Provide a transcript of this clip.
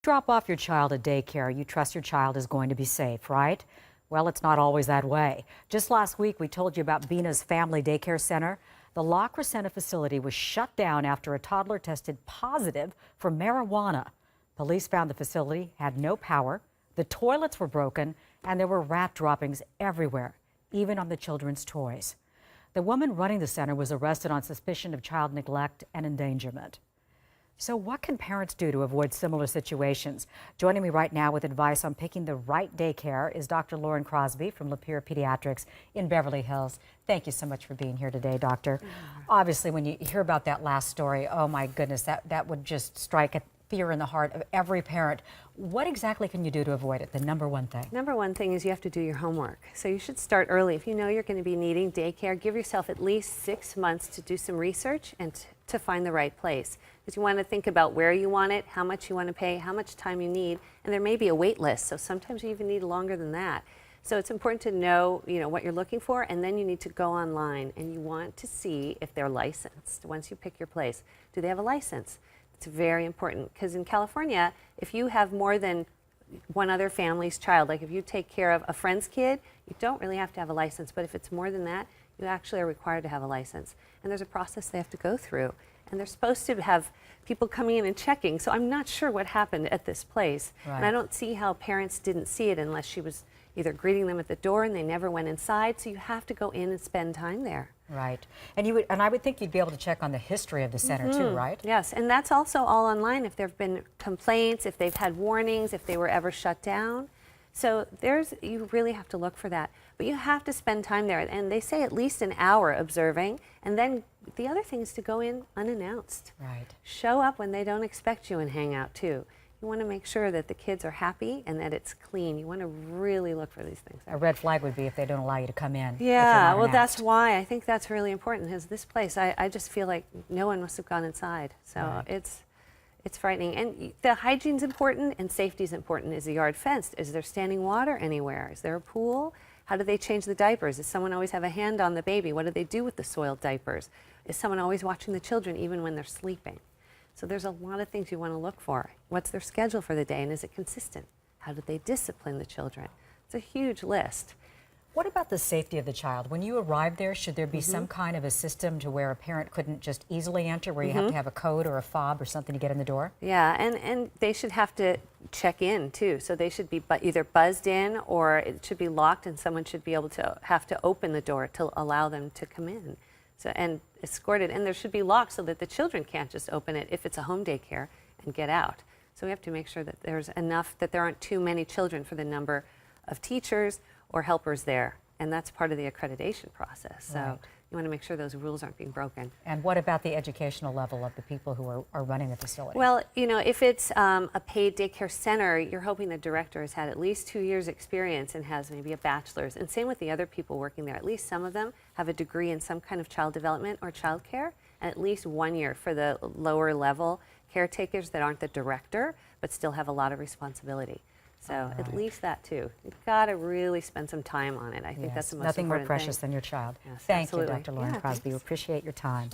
Drop off your child at daycare. You trust your child is going to be safe, right? Well, it's not always that way. Just last week, we told you about Bina's Family Daycare Center. The La Crescenta facility was shut down after a toddler tested positive for marijuana. Police found the facility had no power, the toilets were broken, and there were rat droppings everywhere, even on the children's toys. The woman running the center was arrested on suspicion of child neglect and endangerment. So what can parents do to avoid similar situations? Joining me right now with advice on picking the right daycare is Dr. Lauren Crosby from Lapeer Pediatrics in Beverly Hills. Thank you so much for being here today, Doctor. Obviously, when you hear about that last story, oh my goodness, that would just strike a fear in the heart of every parent. What exactly can you do to avoid it? The number one thing. Number one thing is you have to do your homework. So you should start early. If you know you're going to be needing daycare, give yourself at least 6 months to do some research and to find the right place. Because you want to think about where you want it, how much you want to pay, how much time you need, and there may be a wait list. So sometimes you even need longer than that. So it's important to know, what you're looking for, and then you need to go online and you want to see if they're licensed. Once you pick your place, do they have a license? It's very important because in California, if you have more than one other family's child, like if you take care of a friend's kid, you don't really have to have a license. But if it's more than that, you actually are required to have a license. And there's a process they have to go through. And they're supposed to have people coming in and checking. So I'm not sure what happened at this place. Right. And I don't see how parents didn't see it unless she was either greeting them at the door and they never went inside. So you have to go in and spend time there. Right. And I would think you'd be able to check on the history of the center too, right? Yes, and that's also all online if there have been complaints, if they've had warnings, if they were ever shut down. So you really have to look for that. But you have to spend time there, and they say at least an hour observing, and then the other thing is to go in unannounced. Right. Show up when they don't expect you and hang out too. You want to make sure that the kids are happy and that it's clean. You want to really look for these things. A red flag would be if they don't allow you to come in. Yeah, well, that's why I think that's really important. Is this place? I just feel like no one must have gone inside. So right. It's frightening. And the hygiene's important and safety's important. Is the yard fenced? Is there standing water anywhere? Is there a pool? How do they change the diapers? Does someone always have a hand on the baby? What do they do with the soiled diapers? Is someone always watching the children even when they're sleeping? So there's a lot of things you want to look for. What's their schedule for the day, and is it consistent? How do they discipline the children? It's a huge list. What about the safety of the child? When you arrive there, should there be some kind of a system to where a parent couldn't just easily enter, where you have to have a code or a fob or something to get in the door? Yeah, and they should have to check in too. So they should be either buzzed in, or it should be locked, and someone should be able to have to open the door to allow them to come in. So, and escorted, and there should be locks so that the children can't just open it if it's a home daycare and get out. So we have to make sure that there's enough, that there aren't too many children for the number of teachers or helpers there, and that's part of the accreditation process. So right. You want to make sure those rules aren't being broken. And what about the educational level of the people who are running the facility? Well, if it's a paid daycare center, you're hoping the director has had at least 2 years experience and has maybe a bachelor's. And same with the other people working there. At least some of them have a degree in some kind of child development or child care, and at least 1 year for the lower level caretakers that aren't the director but still have a lot of responsibility. So right. At least that too. You've got to really spend some time on it. I think that's the most important thing. Nothing more precious than your child. Yes, Thank absolutely. you, Dr. Lauren Crosby. We appreciate your time.